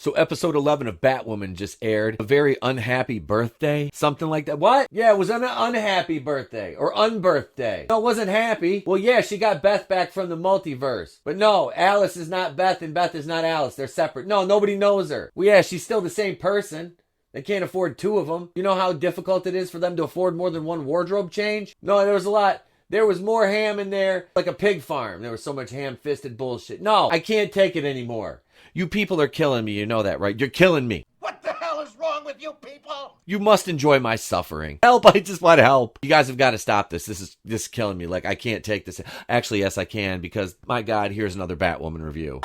So episode 11 of Batwoman just aired. A very unhappy birthday. Something like that. What? Yeah, it was an unhappy birthday. Or unbirthday. No, it wasn't happy. Well, yeah, she got Beth back from the multiverse. But no, Alice is not Beth and Beth is not Alice. They're separate. No, nobody knows her. Well, yeah, she's still the same person. They can't afford two of them. You know how difficult it is for them to afford more than one wardrobe change? No, there was a lot. There was more ham in there, like a pig farm. There was so much ham-fisted bullshit. No, I can't take it anymore. You people are killing me, you know that, right? You're killing me. What the hell is wrong with you people? You must enjoy my suffering. Help, I just want help. You guys have got to stop this. This is killing me. Like, I can't take this. Actually, yes, I can, because, my God, here's another Batwoman review.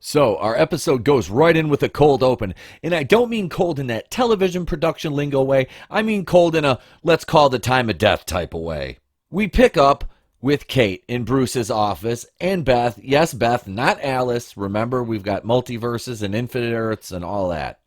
So, our episode goes right in with a cold open. And I don't mean cold in that television production lingo way. I mean cold in a let's call the time of death type of way. We pick up with Kate in Bruce's office and Beth. Yes, Beth, not Alice. Remember, we've got multiverses and infinite Earths and all that.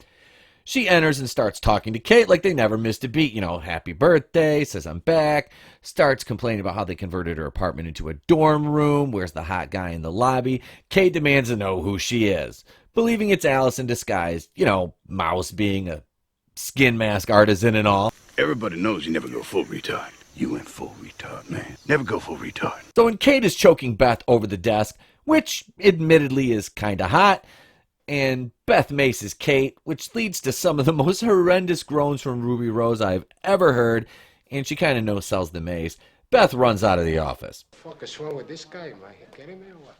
She enters and starts talking to Kate like they never missed a beat. You know, happy birthday, says I'm back. Starts complaining about how they converted her apartment into a dorm room. Where's the hot guy in the lobby? Kate demands to know who she is, believing it's Alice in disguise. You know, Mouse being a skin mask artisan and all. Everybody knows you never go full retard. You went full retard, man. Never go full retard. So when Kate is choking Beth over the desk, which admittedly is kind of hot, and Beth maces Kate, which leads to some of the most horrendous groans from Ruby Rose I've ever heard, and she kind of no-sells the mace. Beth runs out of the office. What the fuck is wrong with this guy? Am I kidding me or what?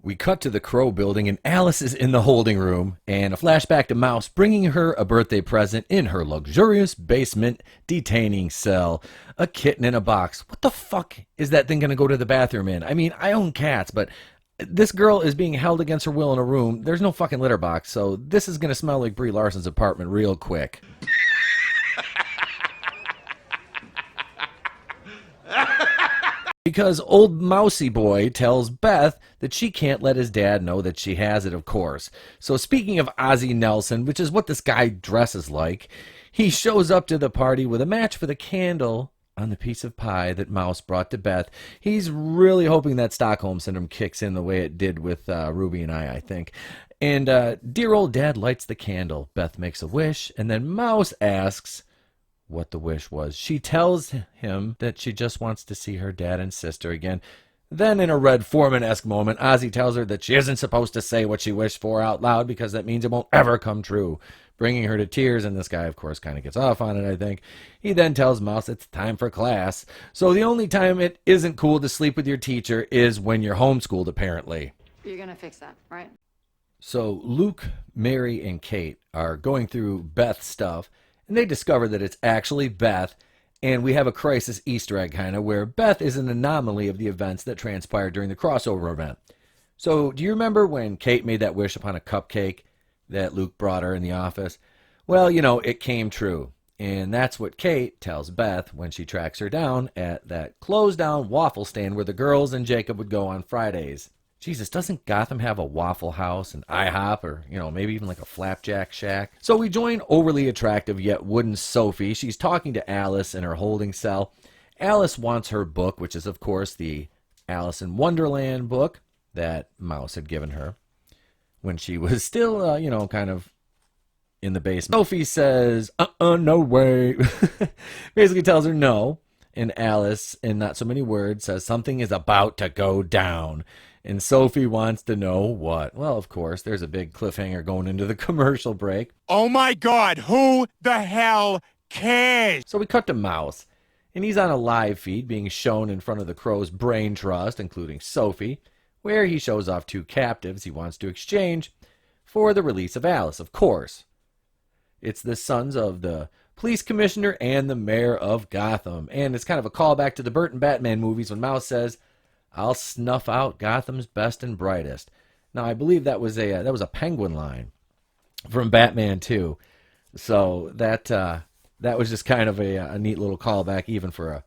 We cut to the Crow building, and Alice is in the holding room, and a flashback to Mouse bringing her a birthday present in her luxurious basement detaining cell. A kitten in a box. What the fuck is that thing going to go to the bathroom in? I mean, I own cats, but this girl is being held against her will in a room. There's no fucking litter box, so this is going to smell like Brie Larson's apartment real quick. Because old Mousy Boy tells Beth that she can't let his dad know that she has it, of course. So speaking of Ozzie Nelson, which is what this guy dresses like, he shows up to the party with a match for the candle on the piece of pie that Mouse brought to Beth. He's really hoping that Stockholm Syndrome kicks in the way it did with Ruby and I think. And dear old dad lights the candle. Beth makes a wish, and then Mouse asks what the wish was. She tells him that she just wants to see her dad and sister again. Then in a Red Foreman-esque moment, Ozzy tells her that she isn't supposed to say what she wished for out loud because that means it won't ever come true, bringing her to tears, and this guy, of course, kind of gets off on it, I think. He then tells Mouse it's time for class. So the only time it isn't cool to sleep with your teacher is when you're homeschooled, apparently. You're gonna fix that, right? So Luke, Mary, and Kate are going through Beth's stuff, and they discover that it's actually Beth, and we have a crisis Easter egg kind of where Beth is an anomaly of the events that transpired during the crossover event. So do you remember when Kate made that wish upon a cupcake that Luke brought her in the office? Well, you know, it came true. And that's what Kate tells Beth when she tracks her down at that closed-down waffle stand where the girls and Jacob would go on Fridays. Jesus, doesn't Gotham have a Waffle House, an IHOP, or, you know, maybe even like a Flapjack Shack? So we join overly attractive yet wooden Sophie. She's talking to Alice in her holding cell. Alice wants her book, which is, of course, the Alice in Wonderland book that Mouse had given her when she was still, you know, kind of in the basement. Sophie says, no way. Basically tells her no. And Alice, in not so many words, says something is about to go down. And Sophie wants to know what. Well, of course, there's a big cliffhanger going into the commercial break. Oh my God, who the hell cares? So we cut to Mouse, and he's on a live feed being shown in front of the Crow's brain trust, including Sophie, where he shows off two captives he wants to exchange for the release of Alice, of course. It's the sons of the police commissioner and the mayor of Gotham. And it's kind of a callback to the Burton Batman movies when Mouse says, I'll snuff out Gotham's best and brightest. Now, I believe that was a Penguin line from Batman 2. So that was just kind of a neat little callback, even for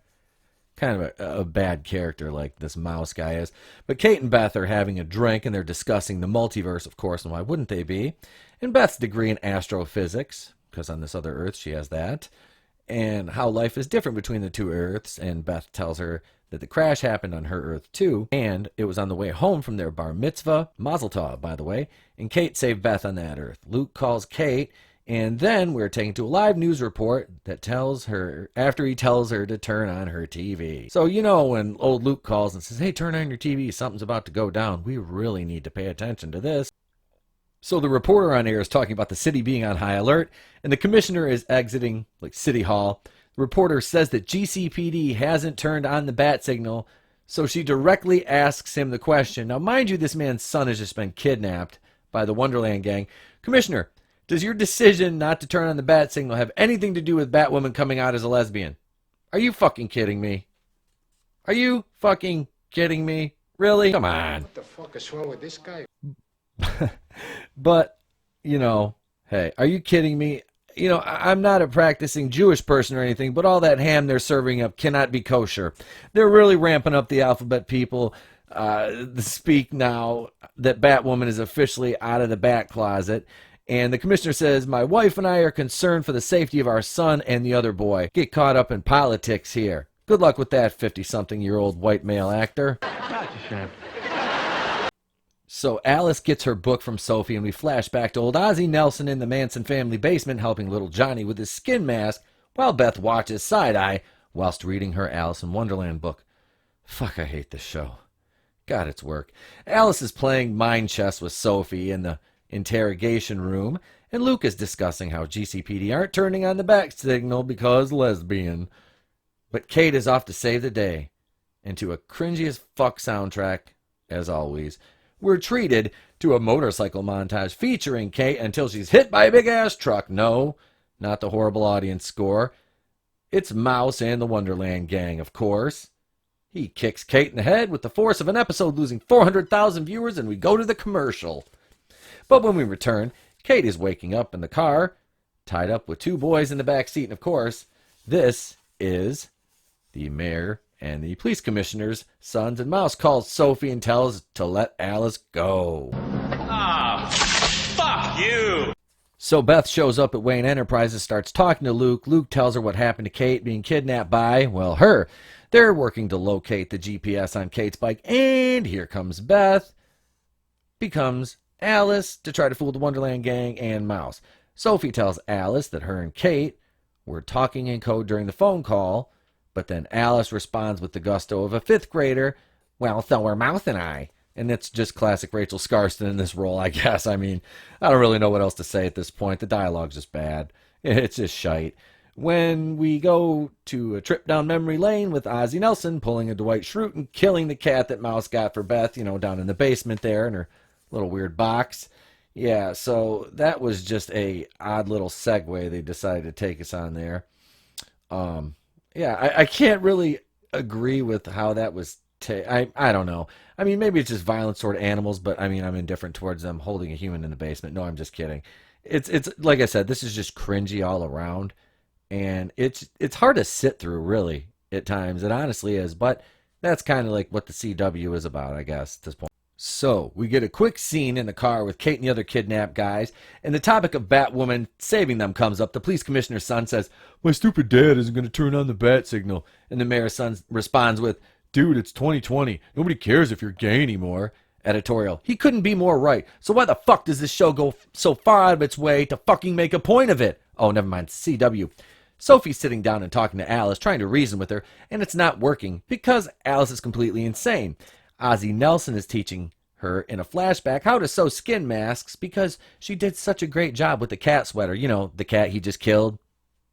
Kind of a bad character like this mouse guy is. But Kate and Beth are having a drink, and they're discussing the multiverse, of course, and why wouldn't they be? And Beth's degree in astrophysics, because on this other Earth she has that, and how life is different between the two Earths, and Beth tells her that the crash happened on her Earth too, and it was on the way home from their bar mitzvah, Mazel Tov, by the way, and Kate saved Beth on that Earth. Luke calls Kate, and then we're taken to a live news report that tells her, after he tells her to turn on her TV. So, you know, when old Luke calls and says, hey, turn on your TV, something's about to go down, we really need to pay attention to this. So the reporter on air is talking about the city being on high alert, and the commissioner is exiting, like, City Hall. The reporter says that GCPD hasn't turned on the bat signal, so she directly asks him the question. Now, mind you, this man's son has just been kidnapped by the Wonderland gang. Commissioner, does your decision not to turn on the bat signal have anything to do with Batwoman coming out as a lesbian? Are you fucking kidding me? Are you fucking kidding me? Really? Come on. What the fuck is wrong with this guy? But, you know, hey, are you kidding me? You know, I'm not a practicing Jewish person or anything, but all that ham they're serving up cannot be kosher. They're really ramping up the alphabet people. Speak now that Batwoman is officially out of the bat closet. And the commissioner says, my wife and I are concerned for the safety of our son and the other boy. Get caught up in politics here. Good luck with that 50-something-year-old white male actor. So Alice gets her book from Sophie, and we flash back to old Ozzie Nelson in the Manson family basement helping little Johnny with his skin mask while Beth watches side-eye whilst reading her Alice in Wonderland book. Fuck, I hate this show. God, it's work. Alice is playing mind chess with Sophie in the interrogation room, and Luke is discussing how GCPD aren't turning on the back signal because lesbian. But Kate is off to save the day, and to a cringy as fuck soundtrack, as always. We're treated to a motorcycle montage featuring Kate until she's hit by a big-ass truck. No, not the horrible audience score. It's Mouse and the Wonderland gang, of course. He kicks Kate in the head with the force of an episode losing 400,000 viewers, and we go to the commercial. But when we return, Kate is waking up in the car, tied up with two boys in the back seat, and of course, this is the mayor and the police commissioner's sons, and Mouse calls Sophie and tells to let Alice go. Ah, fuck you! So Beth shows up at Wayne Enterprises, starts talking to Luke. Luke tells her what happened to Kate being kidnapped by, well, her. They're working to locate the GPS on Kate's bike, and here comes Beth. Becomes Alice to try to fool the Wonderland gang and Mouse. Sophie tells Alice that her and Kate were talking in code during the phone call, but then Alice responds with the gusto of a fifth grader, well, so are Mouse and I. And it's just classic Rachel Scarston in this role, I guess. I mean, I don't really know what else to say at this point. The dialogue's just bad. It's just shite. When we go to a trip down memory lane with Ozzie Nelson pulling a Dwight Schrute and killing the cat that Mouse got for Beth, you know, down in the basement there in her little weird box. Yeah, so that was just a odd little segue they decided to take us on there. Yeah, I can't really agree with how that was I don't know. I mean, maybe it's just violence toward animals, but I mean, I'm indifferent towards them holding a human in the basement. No, I'm just kidding. It's like I said, this is just cringy all around, and it's hard to sit through, really, at times. It honestly is, but that's kind of like what the CW is about, I guess, at this point. So, we get a quick scene in the car with Kate and the other kidnapped guys, and the topic of Batwoman saving them comes up. The police commissioner's son says, my stupid dad isn't going to turn on the bat signal. And the mayor's son responds with, dude, it's 2020. Nobody cares if you're gay anymore. Editorial, he couldn't be more right. So why the fuck does this show go so far out of its way to fucking make a point of it? Oh, never mind, CW. Sophie's sitting down and talking to Alice, trying to reason with her, and it's not working because Alice is completely insane. Ozzie Nelson is teaching her in a flashback how to sew skin masks because she did such a great job with the cat sweater. You know, the cat he just killed.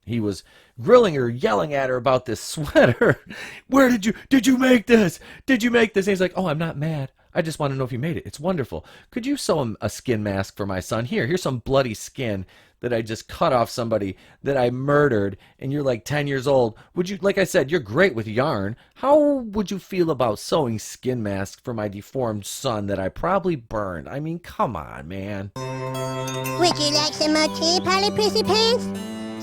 He was grilling her, yelling at her about this sweater. Where did you make this? Did you make this? And he's like, oh, I'm not mad. I just want to know if you made it. It's wonderful. Could you sew him a skin mask for my son? Here's some bloody skin that I just cut off somebody that I murdered, and you're like 10 years old. Would you, like I said, you're great with yarn. How would you feel about sewing skin masks for my deformed son that I probably burned? I mean, come on, man. Would you like some more tea, Polly Prissy Pants?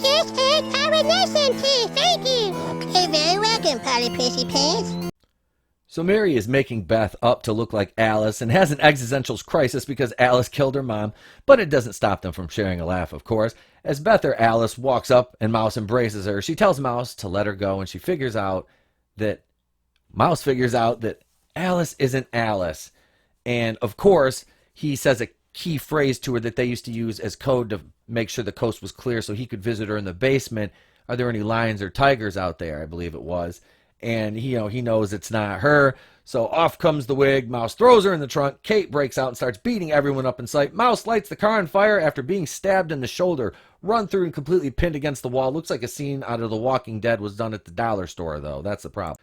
Yes, Ed, I would like some tea, thank you. Okay, very welcome. can party, prissy pants. So Mary is making Beth up to look like Alice and has an existential crisis because Alice killed her mom, but it doesn't stop them from sharing a laugh, of course. As Beth or Alice walks up and Mouse embraces her, she tells Mouse to let her go, and Mouse figures out that Alice isn't Alice. And of course, he says a key phrase to her that they used to use as code to make sure the coast was clear so he could visit her in the basement. Are there any lions or tigers out there? I believe it was. And he knows it's not her. So off comes the wig. Mouse throws her in the trunk. Kate breaks out and starts beating everyone up in sight. Mouse lights the car on fire after being stabbed in the shoulder, run through and completely pinned against the wall. Looks like a scene out of The Walking Dead was done at the dollar store, though. That's the problem.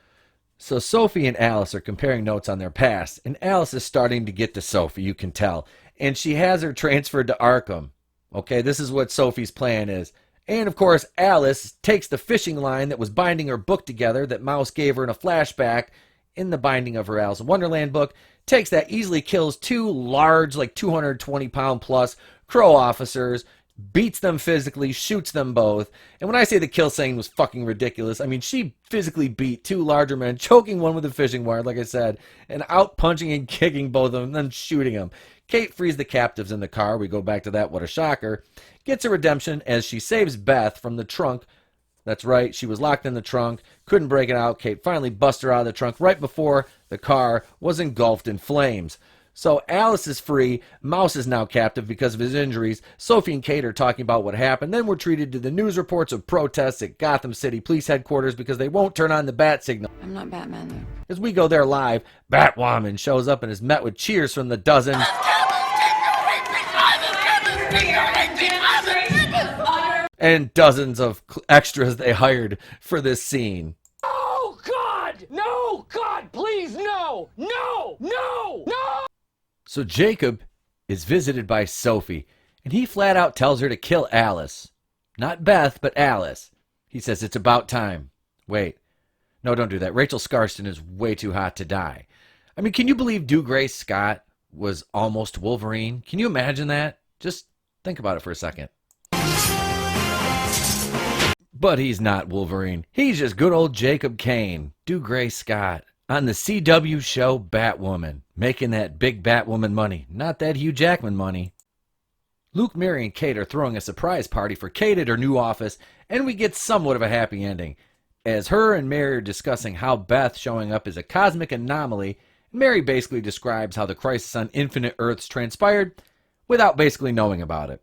So Sophie and Alice are comparing notes on their past, and Alice is starting to get to Sophie, you can tell. And she has her transferred to Arkham. Okay, this is what Sophie's plan is. And of course, Alice takes the fishing line that was binding her book together that Mouse gave her in a flashback in the binding of her Alice in Wonderland book, takes that, easily kills two large, like 220-pound plus Crow officers, beats them physically, shoots them both. And when I say the kill scene was fucking ridiculous, I mean she physically beat two larger men, choking one with a fishing wire, like I said, and out punching and kicking both of them, and then shooting them. Kate frees the captives in the car. We go back to that. What a shocker. Gets a redemption as she saves Beth from the trunk. That's right, she was locked in the trunk, couldn't break it out. Kate finally busts her out of the trunk right before the car was engulfed in flames. So Alice is free. Mouse is now captive because of his injuries. Sophie and Kate are talking about what happened. Then we're treated to the news reports of protests at Gotham City Police Headquarters because they won't turn on the bat signal. I'm not Batman, though. As we go there live, Batwoman shows up and is met with cheers from the dozen and dozens of extras they hired for this scene. Oh, God! No! God, please, no! No! No! No! So Jacob is visited by Sophie, and he flat out tells her to kill Alice. Not Beth, but Alice. He says it's about time. Wait. No, don't do that. Rachel Scarston is way too hot to die. I mean, can you believe Grace Scott was almost Wolverine? Can you imagine that? Just think about it for a second. But he's not Wolverine. He's just good old Jacob Kane, Grace Scott, on the CW show Batwoman, making that big Batwoman money, not that Hugh Jackman money. Luke, Mary, and Kate are throwing a surprise party for Kate at her new office, and we get somewhat of a happy ending. As her and Mary are discussing how Beth showing up is a cosmic anomaly, Mary basically describes how the crisis on Infinite Earths transpired without basically knowing about it.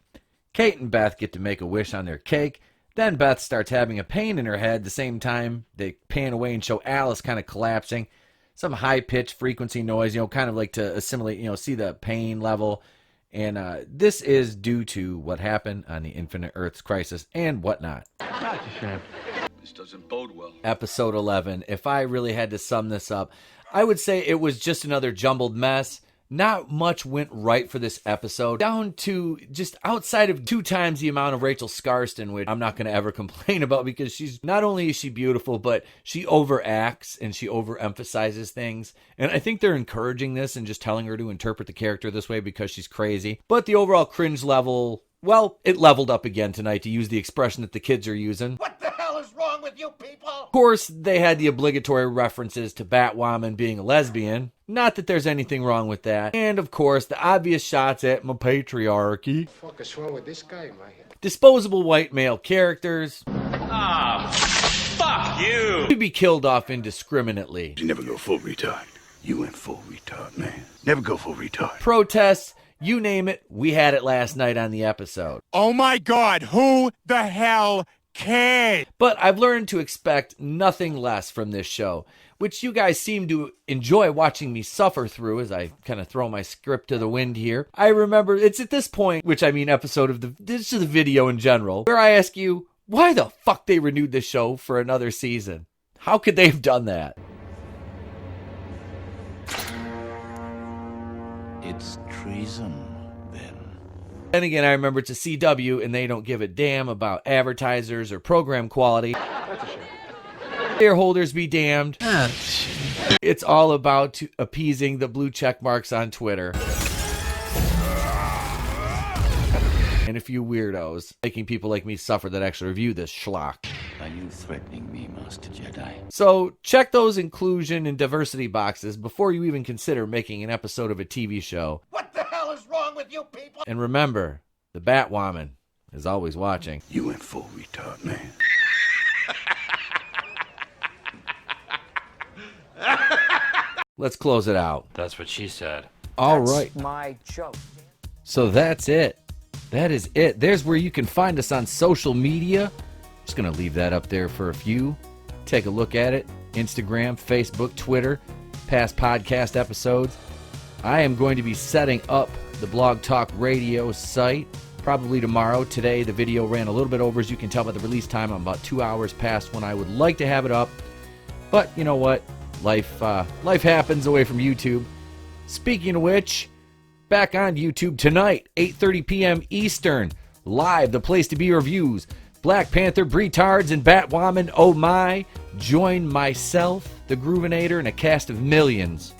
Kate and Beth get to make a wish on their cake. Then Beth starts having a pain in her head. At the same time, they pan away and show Alice kind of collapsing. Some high-pitched frequency noise, kind of like to assimilate, see the pain level. And this is due to what happened on the Infinite Earths crisis and whatnot. This doesn't bode well. Episode 11. If I really had to sum this up, I would say it was just another jumbled mess. Not much went right for this episode, down to just outside of 2 times the amount of Rachel Scarston, which I'm not going to ever complain about because she's not only is she beautiful, but she overacts and she overemphasizes things. And I think they're encouraging this and just telling her to interpret the character this way because she's crazy. But the overall cringe level, well, it leveled up again tonight, to use the expression that the kids are using. What the hell is wrong with you people? Of course, they had the obligatory references to Batwoman being a lesbian. Not that there's anything wrong with that. And of course, the obvious shots at my patriarchy. What the fuck is wrong with this guy in my head? Disposable white male characters. Ah, fuck you! To be killed off indiscriminately. You never go full retard. You went full retard, man. Never go full retard. Protests. You name it, we had it last night on the episode. Oh my God, who the hell cares? But I've learned to expect nothing less from this show, which you guys seem to enjoy watching me suffer through as I kind of throw my script to the wind here. I remember it's at this point, which I mean episode of this is the video in general, where I ask you, why the fuck they renewed this show for another season? How could they have done that? It's treason, then. Then again, I remember it's a CW and they don't give a damn about advertisers or program quality. That's a shame. Shareholders be damned. It's all about appeasing the blue check marks on Twitter. And a few weirdos, making people like me suffer that actually review this schlock. Are you threatening me, Master Jedi? So check those inclusion and diversity boxes before you even consider making an episode of a TV show. What the hell is wrong with you people? And remember, the Batwoman is always watching. You went full retard, man. Let's close it out. That's what she said. All right. My joke. So that's it. That is it. There's where you can find us on social media. Just going to leave that up there for a few. Take a look at it. Instagram, Facebook, Twitter, past podcast episodes. I am going to be setting up the Blog Talk Radio site probably tomorrow. Today, the video ran a little bit over. As you can tell by the release time, I'm about 2 hours past when I would like to have it up. But you know what? Life happens away from YouTube. Speaking of which, back on YouTube tonight, 8:30 p.m. Eastern, live, the place to be reviews. Black Panther, Bretards, and Batwoman, oh my. Join myself, the Groovinator, and a cast of millions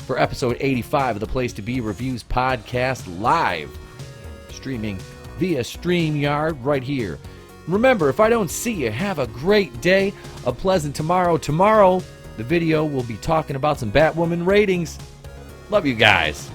for episode 85 of the Place to Be Reviews podcast live. Streaming via StreamYard right here. Remember, if I don't see you, have a great day, a pleasant tomorrow. Tomorrow, the video will be talking about some Batwoman ratings. Love you guys.